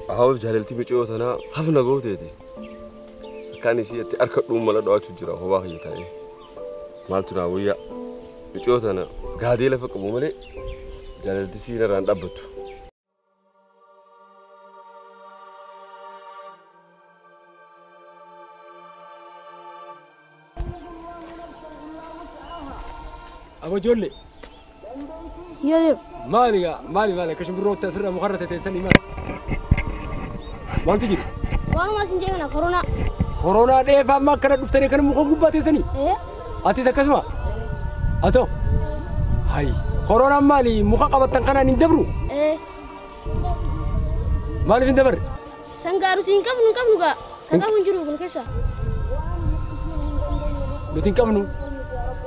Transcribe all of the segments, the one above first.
هاو جهلتي ميجو تنا خفنا قوتي كان شيء أركض ملا دعوة تجرا هو واقعي تاني مالتنا ويا ميجو تنا قاعدين لفك بوملي جهلتي سينا راند أبتو أبو جولي يا مالي كشم بروت تسرنا مخرة تنسني ما تجي وانا ما سنجينا كورونا ده فما كنا نفتري كنا مخوجب باتنسني ايه أتي سكسما أتو هاي كورونا مالي مخاقبة تنقنا ندبرو ايه مالي ندبر سنجارو تنكفنو كفنو جروب الكيسة بتنكفنو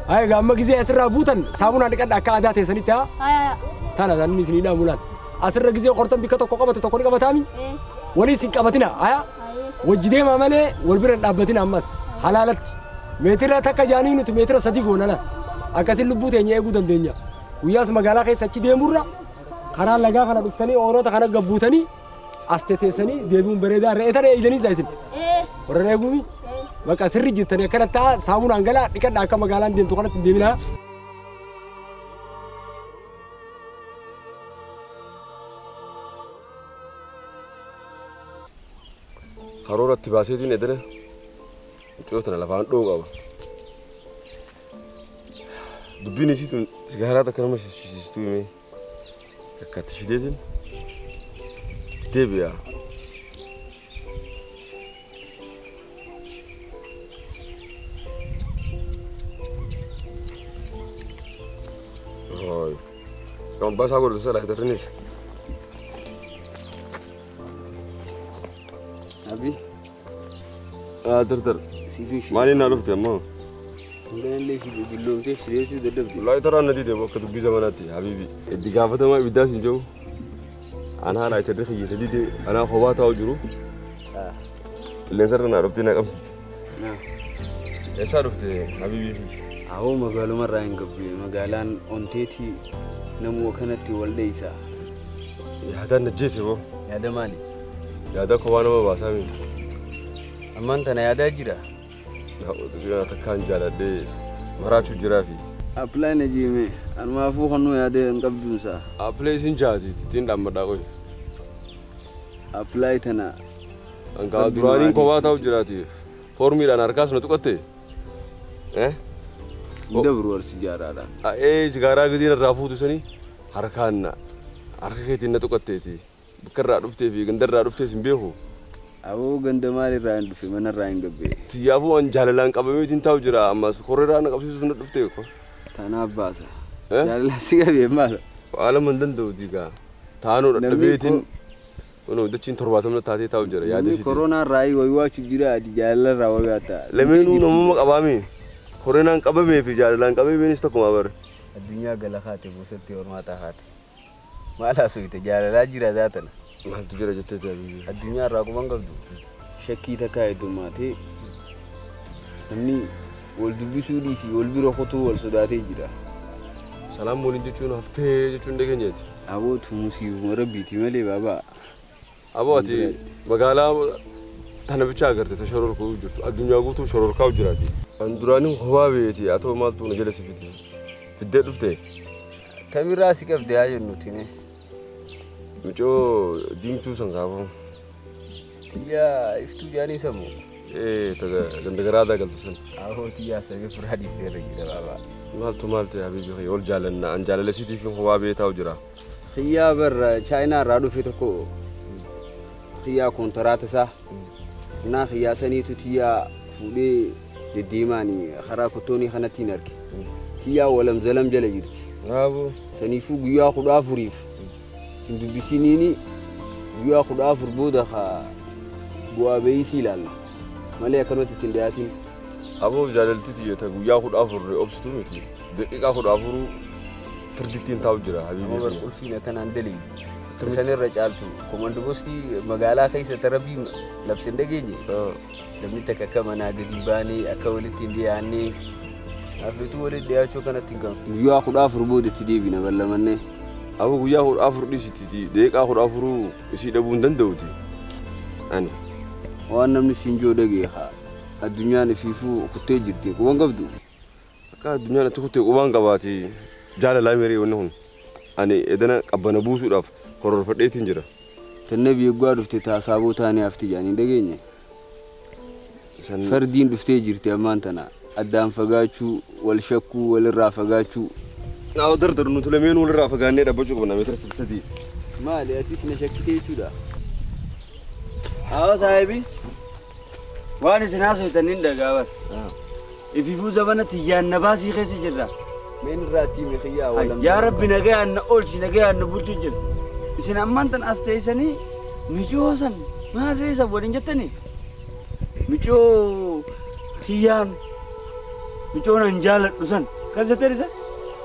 هاي قام مجزي أسرع بوتن سامون عندك أدا كأدا تنسني تا هاي تانا ذا نسني دا مولان أسرع جزي قرطن بكتو كوكبة تتكوني كبتامي ايه ولي سنكبتنا هاي وجدي ما ماله والبرد أبتنا أمس حلالت متر تك جاني نت متر صديقونا لا أكاسين لبوت يعني يقول الدنيا وياس مقالة كي سچي دي مرة خنا لقى خنا دفتني أورو تخنا جبوتني أستتسني ديبون بريدا رأيتني إيدني زايسن ايه ورنا يقومي مaka sirri jittane kana ta samun angala dikan da aka magalan din to kana tindimina خرورة تباسيتي ندرة جوتنا لفان دوغا دبيني سيتون سجارات كلام شيستوي كاتشيدين تبيا هاي كم بس أقول رسالة كترنيس أبي در سيفيش مالي نعرفت يا ما عندنا اللي في باللون تشتري تدلب والله ترى أنا دي بوك تبي زماناتي حبيبي الدقافة ما بداش نجو أنا هلا يتدرخي يتدي أنا خواتها وجرو اللي صار نعرفتنا كم ست نعم إيش عرفت حبيبي أهو مقالو مرة ينقبل مقالان أنتيتي نمو كانت والديسا يا هذا نجيسي بو يا دمالي يا هذا كوانا ما باسامي أما أنت أنا يا داجرة يا تكان جالا دي مراتو جرافي أبلاي نجيمي أنا ما فوق إنه يا ده نقبل سا أبلاي سنجادي تين دام داوي أبلاي تنا أنك دراني كواتا وجراتي فورميلا ناركاس نتوكتي إيه دبر ورسجارة لا إيه سجارة كذي الرافود سني حركانا حركة نتوكتي بكرة رفته في قندر رفته سنبيهو أبو قندماري راين في من الراين قبل تيابو أن جاللان قبل ميتين تاوجرا أما سكوريرا أنا قبل سنة رفته كو تنا باسا جاللا سيجا ماذا على من دندو ديكا تانو ربيتين ونو دتشين ترباتهم نتاتي تاوجرا يا دشيتي كورونا راي ويواش جرا دي جاللا راوغاتا لمنو نمو قبامي كورونا قبل في جاللان قبل مين استكوا مابر الدنيا قلخاتي بوستي ورماتا هاتي ما لا سويت جاللا جرا ذاتنا ما تجرا جتة الدنيا راكم قبضو شكي تكاي دوماتي نمني والدبي سوديسي والبيرو خطو والسوداتي جرا سلام مولين جتون هفته جتون دكانيات أبو تمسي مربي تملي بابا أبو أتي مقالة تنا بتشاغرت تشرور كوجر الدنيا قوتو شرور كوجراتي أندراني هوا بيتي أتو مالتو نجلس فيدي في الدير رفته تمر راسي كيف دياج النوتيني مجو ديمتو سنغابو تيا افتو جاني سمو إيه تجا جندقرادا قلتسن أهو تيا سبي فرادي سيري بابا مالتو يا حبيبي خي أول جالنا أن جال لسيتي في هوا بيتا وجرا خيا بر تشاينا رادو في تكو خيا كونترات سا نا خيا سني تيا فودي جديماني خراكو توني خناتي نركي تيا ولم زلم جل جرتي أبو سني فو غيا خدا فريف إندو بسينيني غيا خدا فربودا خا بوا بيسي لال مالي كانوا تتندياتين أبو جاللتي تيجي تقول يا خد أفر أبستو متي دقيقة خد أفرو فردتين تاوجرا حبيبي أما برقول فينا كان عندلي ترساني رجالتو كوماندو بوستي مقالة خيسة تربي لبسن دقيني لمن تكاكا مناقدي باني أكاولي تندياني أفلتو ولد دياشو كانت تنقام غيا خد أفر بودا تديبنا بلا مني أبو ياهو أفر دي ستي ديك آخر أفرو يصير أبون دندوتي أنا وأنا من سينجو دقيقة الدنيا نفيفو كتيجرتي وان قبضو كا الدنيا نتكوتي وان قباتي جال لا يمري ونهون أنا إذا أبنا بوسو داف قرر فديت إنجرا النبي يقول دفتي تاسابو تاني أفتي جاني دقيقة فردين دفتي جرتي أمانتنا الدام فقاتشو والشكو والرافقاتشو أو دردر نتلمين والرافقاني دبجوك بنا متر سلسدي ما لياتيس نشكتي شودا أو صاحبي وأنا سناسو يتنين دقاوات إفيفو زبانة تيان نباسي خيسي جرا من راتي مخيا ولا يا ربي نجا أن أولش نجا أن بوجو جر إسن أمانتن أستيسني ميجو حسن ما ريسا بولين جتني ميجو تيان ميجو ننجال رسن كذا تريسا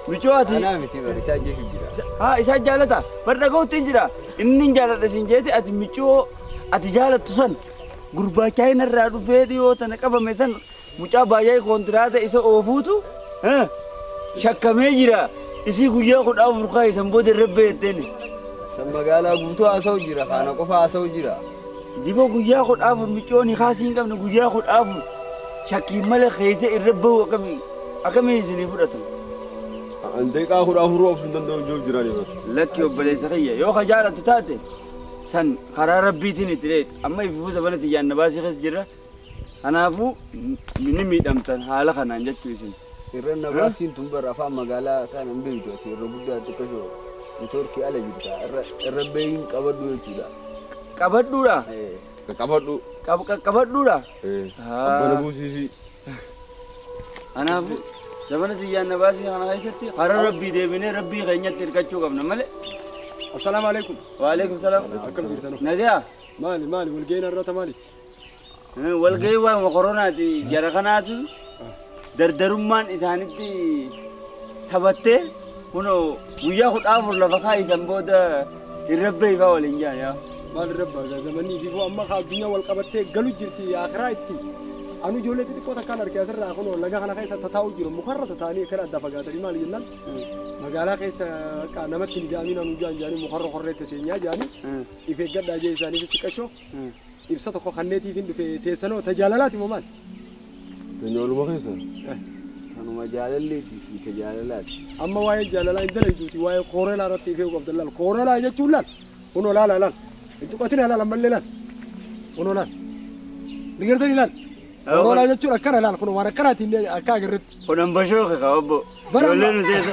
ميجو أتي أنا متي بريسا جيش جرا ها إسا جالتا بردقو تنجرا إنن جالتا سنجيتي أتي ميجو أتي جالت رسن غربا كاين الرادو فيديو تنقب مسن mucaa baay'ee kontiraata isa oofuutu shakkamee jira isii guyyaa 14 kaa isan booda irra beekteni san magaalaa guutuu haasa'u jira kana qofa haasa'u jira diboo guyyaa 14 micooni haasii hin qabne guyyaa 14 shakkii malee keessa irra bahu akkamii isinii fudhatan deeqaa 14 obsuun danda'u jiru jirani lakki obboleessa kiyya yoo ka jaalatu taate san karaa rabbiitiin itti dheet amma ififuu sabanatti yaanna baasii keessa jirra Anafu mini midamtan hala kana njatu isin. Irra nabasin tumbar afa magala kan ambe joti robuda tukasho. Motorki ala jita. Irra beyin kabadu chuda. Kabadu da? Kabadu. Kabadu da? Abana busisi. Anafu zamana tiyan nabasi kana kaisatti hara rabbi debine rabbi ganyat tirkachu qabna male. Assalamu alaikum. Wa alaikum salam. Akam jirtano. Nadia. Mali walgeena rata maliti. والجاي ومقرونة دي جرخانات دردرمان إسانتي ثبتة هنو وياخد أمر لفخاي زنبودا الربي فاولين يا ما الرب زماني في فو أما خال الدنيا والقبتة قالوا جرتي آخراتي أنا جولة تدي كوتا كان أركي أسرع أخونه لقى خنا خيسة تتاوجر مخرة تاني كلا دفعات المال ينال مقالة خيسة كنمت كني أمين أنا جاني مخرة خرّة تانية جاني يفجر داجي إساني في تكشوا إبسطه كو خنيتي فين في تيسانو تجاللاتي مومان تنيول مخيسا أنا ما جاللي في تجاللات أما واي جاللا إنت لا يجوتي واي كورلا رتي فيه عبد الله كورلا يجتولان هنو لا إنتو قتنا لا لما لا هنو لا نقدر لا كورلا يجتولا كنا لا كنا وانا كراتي أكاغرت كنا بشوك كابو ولا نزيد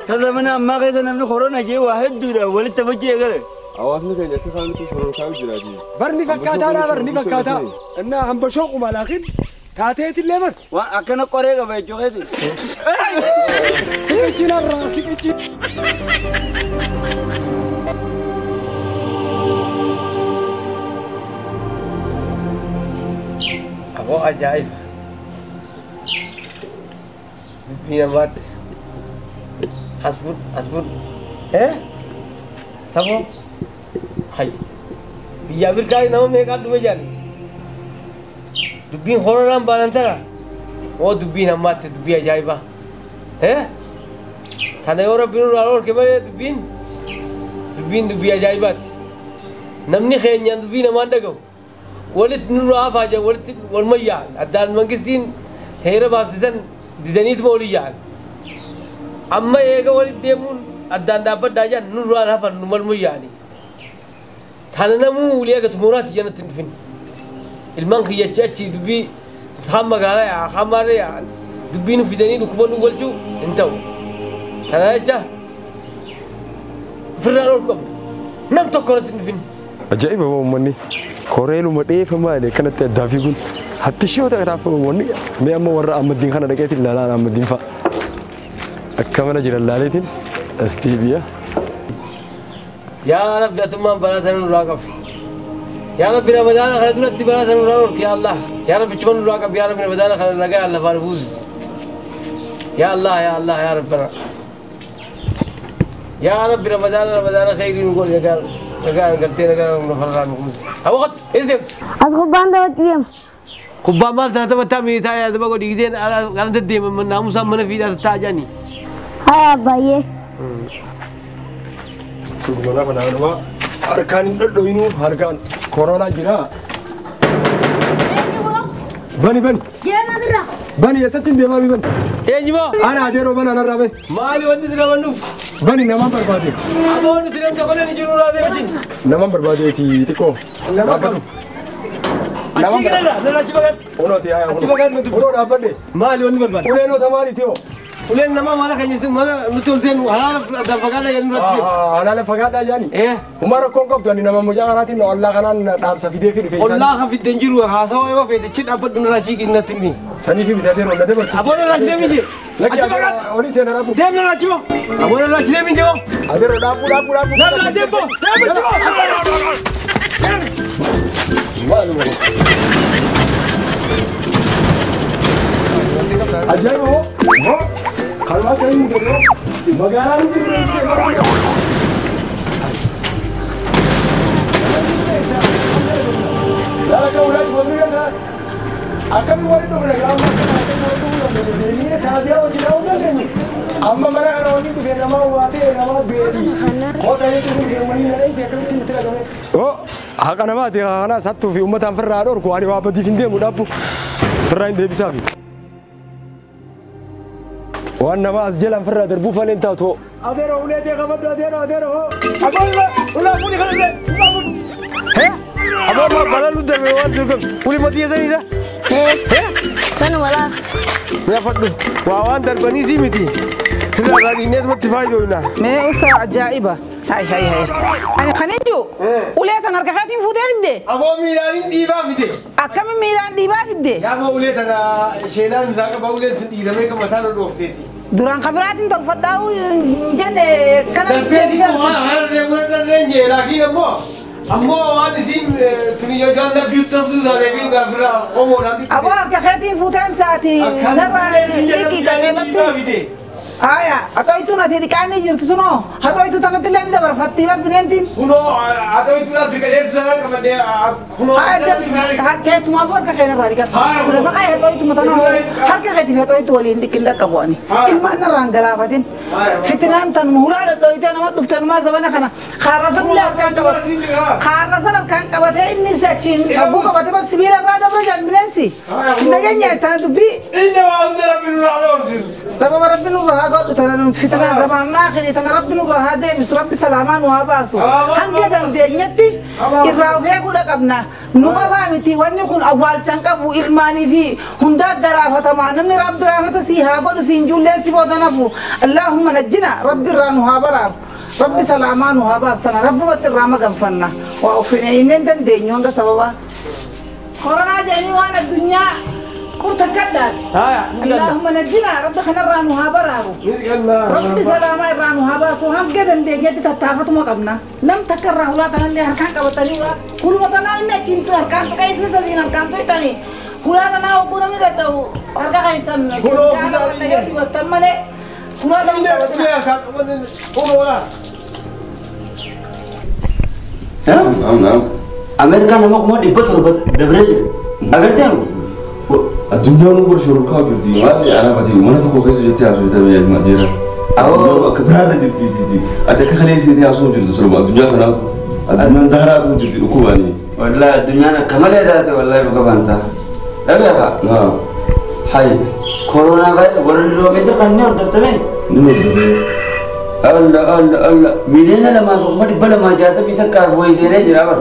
هذا من أما كذا نحن كورونا جي واحد دودا ولا تبجي كذا أواسنا كذا في خالد شلون كاوي جرادي برني فكاتا لا برني فكاتا إننا هم بشوق وملاخين كاتيت اللي بر وأكنا قرية بيجوا كذي سكتشنا الراس سكتش أبو عجائب بينا مات حسبون إيه سبو هاي بيجابير كاي نام ميكا دوبي جاني دبين خوران بانترا वो दुबीन हमारे दुबिया जाएगा हैं थाने और बिनु रालोर के बारे दुबीन दुबिया जाएगा नमनी खेन्यान दुबीन हमारे को वलित नूर आफ आजा वल मैया अदान मंगिस्तीन हेरा बाफसिसन दिदनीत मौलियान अम्मा एक वलित देमुन अदान दापत दाजा नूर आफ नूमल मैयानी थाने नमू उलिया के तुमरात याना तिनफिन المنخي يجتشي دبي فهم مقالة يا خمارة يا دبينو في دنيا نكبروا والجو انتو هذا جا فرنا لكم نم تكرت نفين عجيب هو مني كوريلو مدي فما عليه كانت دافيقون حتى شو تعرف مني ما أما ورا أمدين خنا رجعت لا أمدين فا أكمل جرا لالتين استيبيا يا رب يا تمام بلاتنا راقب يا رب رمضان خلنا دولت بلاتنا راقب يا الله يا رب تمام راقب يا رب رمضان خلنا نجا الله فارفوز يا الله يا ربنا يا رب رمضان خير نقول يا قال قلتي لك نفرنا نقول أبو قط إيه أسقط باندا وتيم كوبا مال تنتبه تامي تايا تبغى ديجين على تديم من ناموس من في ده تاجاني هاي أباية Mana kana nama harkaan hin dhadhoyinu harkaan koronaa jira. Bani. Deemaa birra. Bani eessatti hin deemaa bani. Eenyuma? Ana adeeroo bana narraa bani. Maali wanti si namannuuf? Bani namaan barbaade. Aboo wanti si namni tokkollee ni jiru raatee wajjin. Namaan barbaadeeti xiqqoo. Namaan barbaade. Achi gireera nana achi bagat. Onooti yaa Achi bagat nuti. onoo dhaabbadhe. Maali wanti barbaade? Uleenoota maaliiti hoo? Uleen nama mala keenya sin mala nuti ol seenu halaala fagaadha jennu irratti. Halaala fagaadhaa jaani. Humna rakkoon qabdu ani nama mucaa kanaatiin ollaa kanaan dhaamsa fidee fi dhufee Ollaa kan fidden jiru haasawaa yoo feete chi dhaabbadhu nana achi qinnatti himi. sanii fi bitatee rolla dabarsa. Aboo nana achi deemi jee. Lakki Achi bagat. olii seena dhaabu. Deem nana achi boo. Aboo nana achi deemi jee boo. Adeeroo dhaabu. Nana deem boo. Deem achi boo. Maaluma. Ajaa'iba hoo? Kalmaa kan hin jirre magaalaa hin jirre. Laga ulat wali kan akan wali tu nak lama akan wali tu ini kasia wali dah udah ni amma mana kan wali tu dia nama wati nama beri oh tadi tu dia mani nak isi akan tu tidak ada oh akan nama dia anak satu fi umat am ferrado ko ani wabadi finde mudapu ferrain dia bisa wan nama asjal am ferrado darbu falen tato adero ulet dia kamat adero abang ulah puni kan dia he abang balan udah mewah juga puli mati ya sini dah Sana wala. Ya fadlu wawan darbani sih miti sudah kali ini mati faido ina ما أوسع عجائبة هاي أنا خنيجو ولا تنرك خاتم فوتي بدي abo milani di ba fide أكمل ميلان دي ما بدي ya ba ulet ana shenan da ka ba ulet di da me ka matalo do fiti دوران خبرات أنت الفضاء جد كلام dalpedi ko ha ne wala ne lagi ammo ammo wani sim tuni yo janna biu tabdu da le bin gafra omo nanti أبغى كخاتم فوتان ساعتي نرى إيكي كذا Aya, atau itu nanti dikani jurtu suno, atau itu tanah tilen dah berfati bar binentin. kuno atau itu lah dikalian sana kemudian kuno Ada, kayak cuma for kakek nara dikat. Udah pakai atau itu mata no, harga kayak tiga atau itu walin dikinda kabuani. Ilmu nara anggala batin. Fitnan tan muhula ada itu nama duftan mas mana kana. Kharasan lah kan kabat. Kharasan kan kabat ini secin. Abu kabat bar sembilan rada berjan bilensi. Naganya tanah tubi. ini wa undara bin ralon لما ربنا الله قال ترى فتنة زمان آخر ترى ربنا الله هذا بس رب سلامان وهاباسو هنقدر دنيتي إراو فيها كذا كبنا نوقف عمتي ونكون أول شنكبو إلماني في هندا درافة تمام من رب درافة سيها قد سينجول لسي بودنافو اللهم نجنا رب الران وهابراب رب سلامان وهاباس ترى رب بترامة جنفنا وأوفينا ينندن دنيون ده سببا كورونا جاني وانا الدنيا كنت كذا اللهم نجنا رب خنا رانوها برابو رب سلامة رانوها باسو هم كذا نديجي تتعبت ما قبنا لم تكره ولا تنلي هركان كبتني ولا كل ما تنا إن تشينتو هركان كايس نسازين هركان بيتاني ولا تنا وكنا من ده هركان كايسن كنا ولا يدي وتمنى كنا نعم أمريكا نمك ما دبت ربط دبرج أقدر الدنيا نقول شركاء جرتي ما أنا بدي ما نتوقع كيس جتي عشان تبي المدينة أو كبرنا جرتي تي أتى كخلي سيدي عشان جرتي سلام الدنيا كنا الدنيا دهرات جرتي أكواني والله الدنيا كمال ذات والله بقبانتا لا بقى نعم هاي كورونا فايروس ورد لو ميتر كنير دكتورين الله ميلينا لما فما دبلا ما جاتا بيتك فويسينه جرابر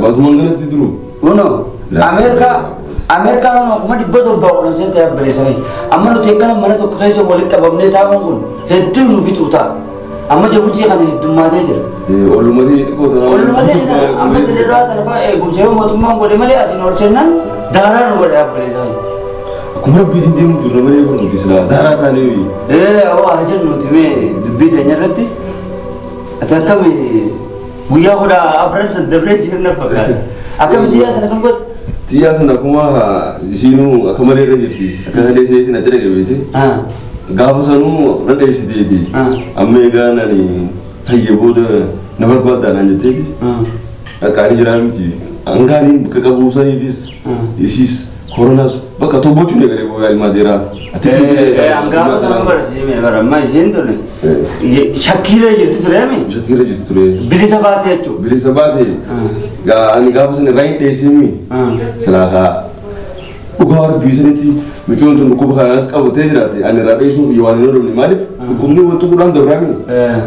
بعد ما نقول تدرو ونو أمريكا ما دبلا باقول سنت يا بريسني أما لو تكلم مرة تكخيس ولك كبابني تابعون هدو نفيت وتا أما جبتي خلي هدو ما تجر ولا ما تيجي تقول ترى أما تدري أنا فا قمشوا ما تما بقول مالي أسين ورسنان داران ولا بريسني كمرة بيتين دي مجرد ما يقولون تسلا دارا ثاني أو هاجر نوتي دبي تنيرتي أتاكمي ويا هذا أفرز الدبرج هنا فكان أكمل تيا سنة كم قط تيا سنة كما سينو أكمل رجلتي أكمل سينو نترك بيتي قابل سنو ندي سيدي أمي كان أني هي بود نبغى بعد أنا جتي أكاني جرامتي أنغاني كقبوساني بيس يسيس كوروناس بقى توبوش ولا غيره ويا المديرة أنقاذ سنبر سيمي برا ما يزيندوني شكيرة يتطلعي شكيرة جستوري بلي سباتي أشوف بلي سباتي أنا قابس إن راين ديسيمي سلاها وقار بيسنتي مجون تنقوب خلاص كابو تجراتي أنا رأيشون يوانينو من مالف كمني وتقولان درامي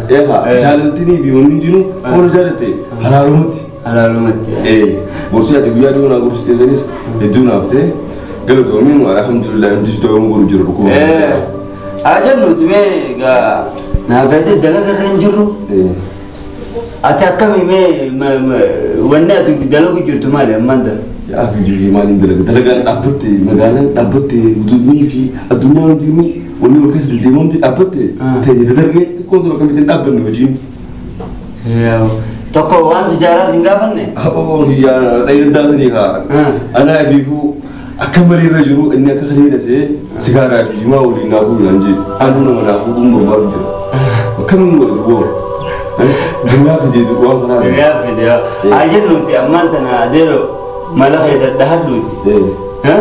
إيه جالنتني بيوني دينو كون جالنتي هلالومتي هلالومتي إيه برسي أتبيا دونا برسي تزنيس الدونا أفتة قالوا تومين والحمد لله نتيجة توم قولوا جرو بكم أجل نتمي قا نافتش دلنا كرنجرو أتأكد ما وانا دلنا كجرت مالي أماندا يا أخي ما ندلك دلنا أبتة مجانا أبتة ودني في الدنيا ودينو وني وكيس الديمون دي أبتة تاني تدرني تكون دلنا كميتين أبن وجين تكو وان سجارة سنغافنة أوه يا رأي الدالني ها أنا أبيفو أكمل الرجل إني أكخلينا سيجارة بيجما ولي نافو لانجي أنا ما نافو أمور بارجو وكمل الرجل دنيا في دي دوام خنا دنيا في دي أجل نوتي أمانتنا ديرو ملاك يتدهلوتي ها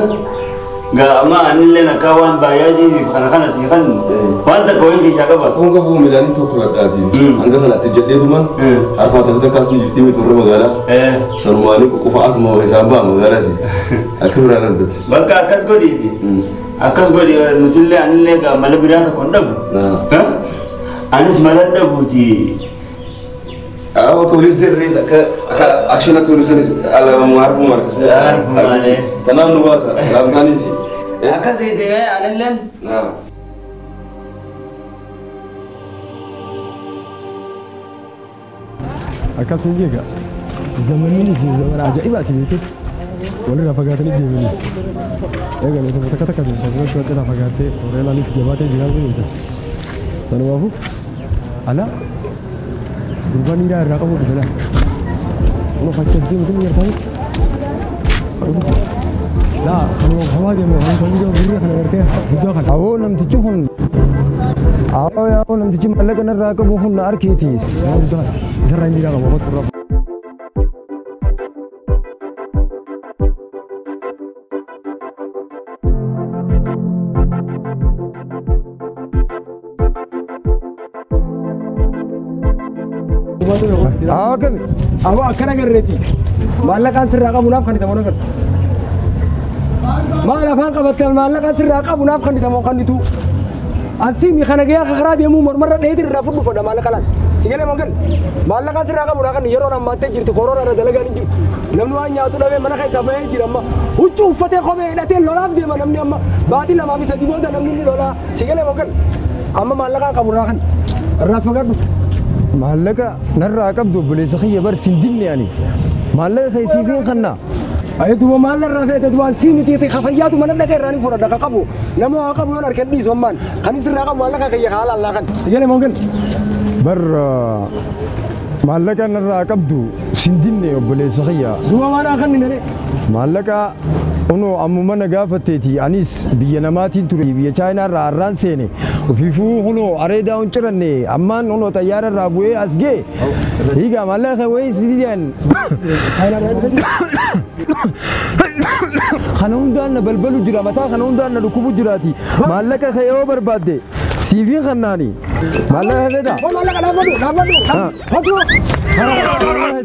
ga amma anille na kawan bayaji kana sikan wanda ko yin ya gaba ko ga bu milani to kula dati an ga kana tijjade duman arfa ta kasu jifti mi to magala sarwani ko fa'at ma hisaba magala si akibra nan dati baka akas godi akas godi mutulle anille ga malabira ta kondabu ha anis maladabu ti أو كوليز الرئيس أك أكشنات وليس على معرف ماركس معرف ماله تنام نباسا لام كانيسي أكاسي ده على اللين نعم أكاسي جيجا زمني زمن عجيبات بيتك ولا رفقاتني جيبني إيه قال إذا بتكتك كذي شو كده رفقاتي ولا لسه جباتي جناب بيتك سنوافو ألا Bukan ini ada kamu di sana. Kalau pacar dia mungkin biar tahu. Lah, kalau hawa dia mau kalau dia beri akan ngerti. Hujah kan. Awo nam tujuhun. Awo ya awo nam tujuh malah kena raka buhun nar kitis. Hujah. Jarang ini kamu buat berapa. Kan, awak akan agar reti. Malah kan seraka munaf kan kita mau dengar. Malah faham kabar malah kan seraka munaf kan kita mau kan itu. Asim ikan agak kerja dia mu marah deh itu rafut bu pada malah kalan. Segala mungkin. Malah kan seraka munaf kan yero nama mati jitu korora ada dalaga ni jitu. Namun hanya itu dah mana kayak sabai jitu amma. Ucu fatih kau nanti lolaf dia mana namanya amma. Batin lama bisa dibawa dan namanya lola. Segala mungkin. Amma malah kan kamu rakan. Ras makan. محلك نرى كبدو بليس خيّ بر سندين يعني محلك خيسي فين خنا أيدو محل الرفيع تدوان سيمي تيتي خفيات ومن الدكير راني فرد دكا قبو لما قبو ينار كدي سومان خني سر رقم محلك خيّ خالا الله كان سجل ممكن بر محلك نرى كبدو سندين بليس خيّ دوا ما أنا خني نري محلك ono amuma nagafateti anis biyanamatin turi biya china ran sene fifu hono areda unchranne amman ono tayara rabue asge higa malla khawai sidian khanundan balbalu jira mata khanundan rukubu jirati mallaka khayo barbade sivi khannani malla hada malla nabadu hatu ha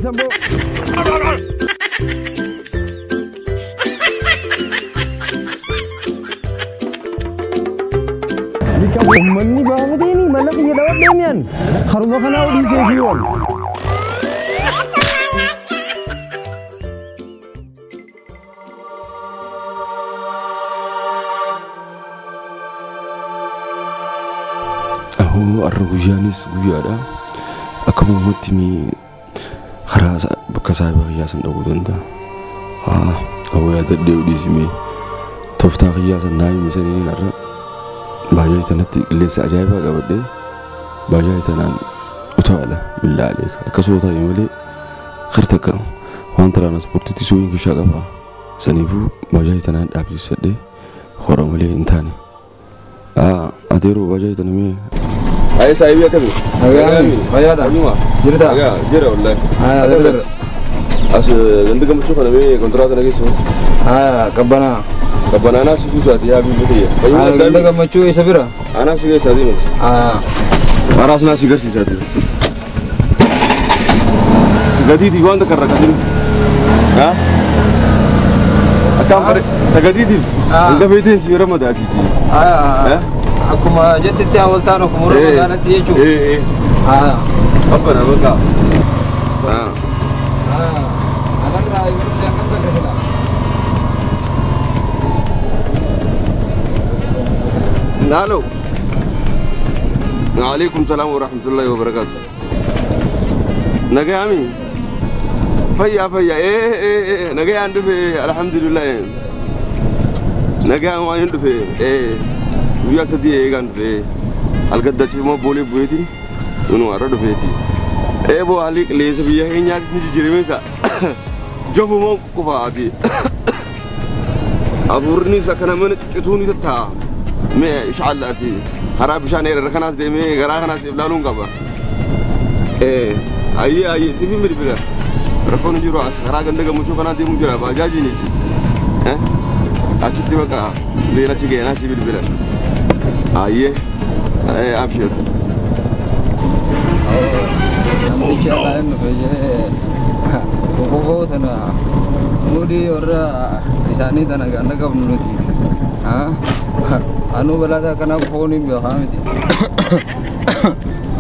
sambo Umman ni banget ini mana kaya dawat demian haruma kana udi sevion aho arrujanis guyada akamu mutimi kharasa bakasa bahiyasan dawudanda aho ya dadde udi simi tofta khiyasan nayi misalini narra باجي تنتي اللي سأجايبها قبل ده باجي تنان وتعالى بالله عليك كسوة يملي خرتك وانت رانا سبورتي تسوين كشاقبها سنيفو باجي تنان أبجي سده خورا ملي انتاني أديرو باجي تنمي أي سايبي يا كبير أيا دا جرتا جرا والله أدير أس عندك مشوف أنا مي كونترات نجيسو كبنا Kapan anak sih susah dia bimbing dia. Kita kan macam itu sabira. Anak sih saat ini. Paras nasi kersi saat ini. Gadi di mana kerja kan? Ha? Akam per, gadi di. Anda betul sih Ramadan di. Aku mah jadi awal tahun aku murah Ramadan nanti je. Apa nama kau? Anak rai jangan tak kena. Halo. Waalaikumsalam warahmatullahi wabarakatuh. Naga ami. Faya. Naga andu fe alhamdulillah. Naga ama andu fe. Wiya sadi gan fe. Algadda ti mo bole bueti. Unu arado fe ti. Bo alik lese biya henya ni jireme sa. Jobu mo ko faati. Aburni sakana men tutuni ta. Me inshallah harap bisa nih rekan demi gerakan nasi belalung kaba. Aye sifin beri bela. Rekon juru as gerakan dega muncul kan nanti muncul apa jadi nih. Acit tiba kah bela ciga nasi beri bela. Aye abshir. Nanti siapa yang bekerja? Koko tanah. Mudi orang di sana tanah ganda kau menuruti. Anu balada kana phone ni biar kami ti.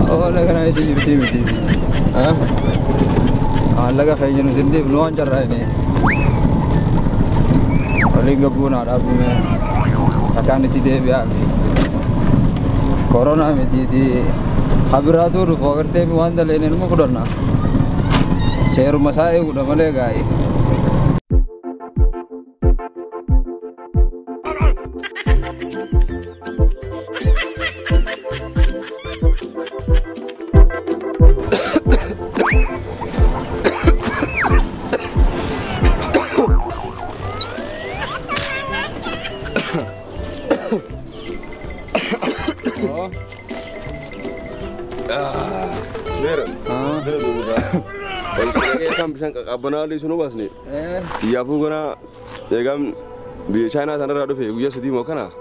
Oh, laga na isi jirti. Laga kaya jenu jirti belum ancar ni. Paling gabu na ada punya. Akan itu dia biar. Corona meti di. Habis itu rupa kerja muan dah lene nama kuda na. Saya rumah saya kuda malah gay. Abanali sunu bas ni. Iya fu gana, jagam di China sana rado fe, uya sedih mau kana.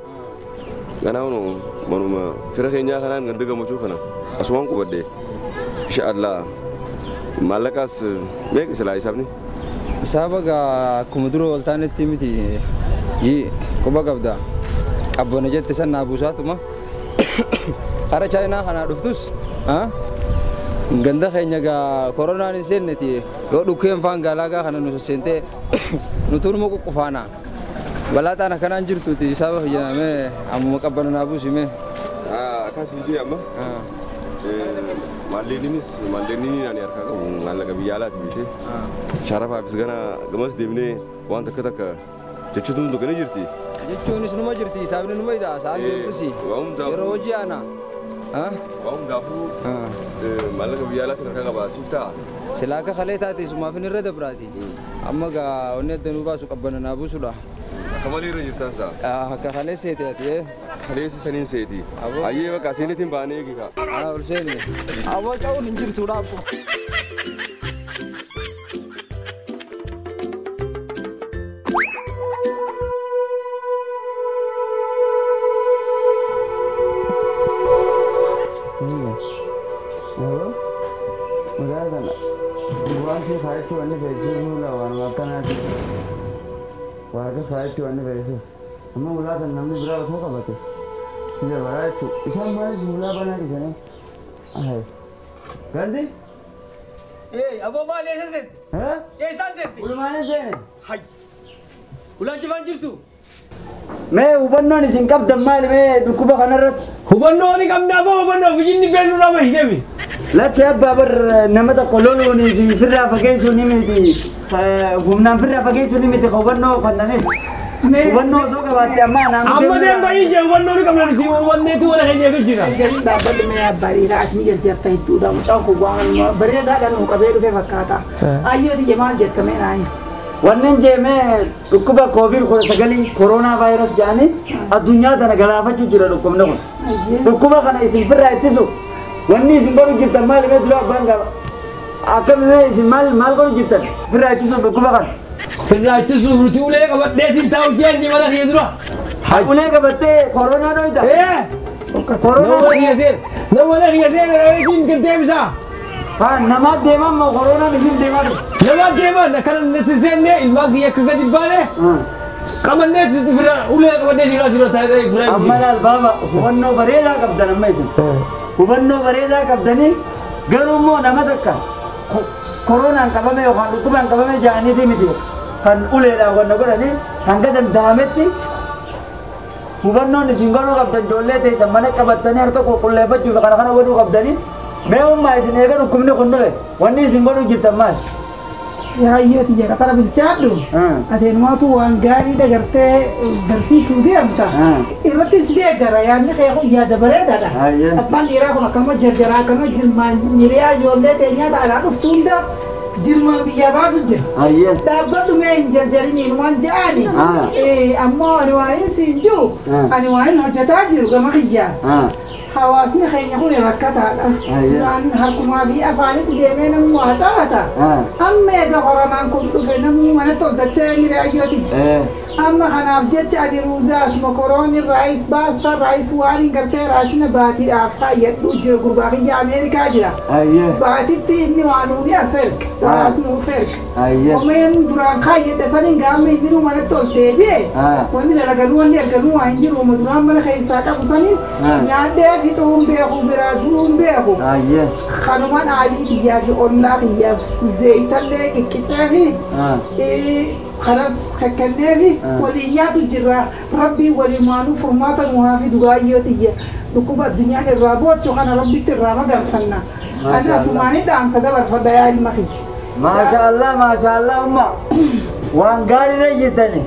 Kana unu, manuma. Fira kenya kana ngande gamu cu kana. Asuang ku bade. Insyaallah. Malakas, me selai sab ni. Saba ga kumuduro altane timiti. Yi, ko bagabda. Abona jette san nabu satu mah. Kara China kana duftus. Ganda kayaknya ga corona ni sen neti. Lo dukem fanga laga kana nusu sente. Nutur mo ko kufana. Balata na kana anjir tuti sawa ya me amu makabana nabu si me. Kasih dia amma. Malini nani arka ka ngala ka biyala ti bise. Sharafa bis gana gamas demne wan tak tak. Jechutum do gane jirti. Jechuni sunu ma jirti sabne numai da sa anjir tusi. Roji ana. Waum dafu malaka biyala kan kaga ba sifta silaka khaleta ti suma fin rada brati amma ga onne denu ba su qabana nabu suda kamali rejistan sa ka khale se te khale se sanin se ti aye wa kasene tin bane ki ka ursene awa chau ninjir suda ko warga saya cuan ni beres. Amma mula dan namni berapa soka batu. Tidak beres tu. Isam beres mula bana di sana. Ahai. Gandhi? Abo mana set? San set? Ulu mana sana? Hai. Ulan jalan jirtu. Me ubanno ni singkap dammal me dukuba kanarat. Ubanno ni kam na abo ubanno vijin ni belu rama hidebi. La tiap babar namata kololo ni di firra pakai suni me di. Gumna firra pakai suni me di ubanno kandane. Ubanno soka bati amma nang. Amma dem bai je ubanno ni kam na si ubanne tu wala hanya kejira. Jadi dapat me bari rasmi jata itu dah macam ko gwangan bari da dan ko kaberu ke fakata. Ayo di jaman jata me nai. Wannan je me dukuba covid ko sagali corona virus jani adunya dana galafa jira dukum na dukuba kana isin firra itiso wanni isin baru jita mal me dula banga akam me isin mal ko jita firra itiso dukuba kan Firraa itti suufnuti ulee qabadheetiin taa'u jeenni mana kiyya dura. Ulee qabattee koronaa dhoyta. Nama mana kiyya seena dhabeetiin kan deebisaa. Namaaf deeman moo koronaan isin deeman? Namaaf deeman akkana natti seennee ilmaan kiyya akka gadi baane. Qabannee firraa ulee qabannee jiraa jira taa'ee firraa. Amma laal baaba hubannoo bareedaa qabdan amma isin. Hubannoo bareedaa qabdanii garuu immoo nama takka koronaan qabame yookaan dhukkubaan qabame ja'aniiti miti kan uleedhaan wanna godhanii hanga danda'ametti hubannoon isin godhuu qabdan ijoollee teessan mana qabattanii harka qulqulleeffachuuf kana godhuu qabdanii mee ummaa isin eega dhukkubni kun dhufe wanni isin godhuu jirtan maal? Yaa hiyyooti jedha kana bilchaadhu ateenumaatu waan gaarii dagartee barsiisuu deemta irrattis deeggara yaadni kee kun yaada bareedaadha abbaan dhiiraa kun akkama jarjaraa akkama jirmaan hiriyaa ijoollee teenyaa ta'adhaa dhuftu hunda jirmaan biyya baasu jira dhaabbadhu mee hin jarjariniin waan ja'ani ammoo ani waan hin siin jiru ani waan hin hojjetaa jiru gama kiyyaan hawaasni keenya kun rakkataadha. Waan harkumaa fi afaanitti deemee namni waa caalata. Amma eega koronaan kun dhufe namni manatti ol dachee hiriyaayyooti. Amma kanaaf jecha ani ruuzaas mokoroonni raayis baastaa raayis waan hin gartee raashina baatiidhaaf kaayyadhuu jira gurbaa kiyya Ameerikaa jira. Baatitti inni waan uuni as erga waas nuuf erga. Omeen duraan kaayyadhe saniin gaama inni manatti ol deebi'e wanni dalaganuu wanni erganuu waa hin jiru duraan mana keessaa qabu saniin nyaadhee fixuun beeku biraa duruun beeku. Kanumaan aalii biyyaa fi ollaa biyyaaf zeeyitallee qiqqicee fi خلاص خكنابي وليات الجرا ربي ولمانو فرماتا موافي دغايوتي ركوب الدنيا الرابوت شو كان ربي ترى ما قرفنا انا سمعني دام صدبر فدايا المخي ما شاء الله ما شاء الله امه وان قال لي جتني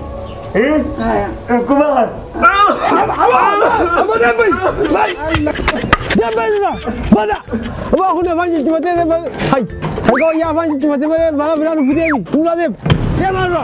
ايه ركوب يا بينا بدا ما هو نفاني جمتي هاي هاي يا فاني جمتي بلا بلا نفديني نادم يا مالو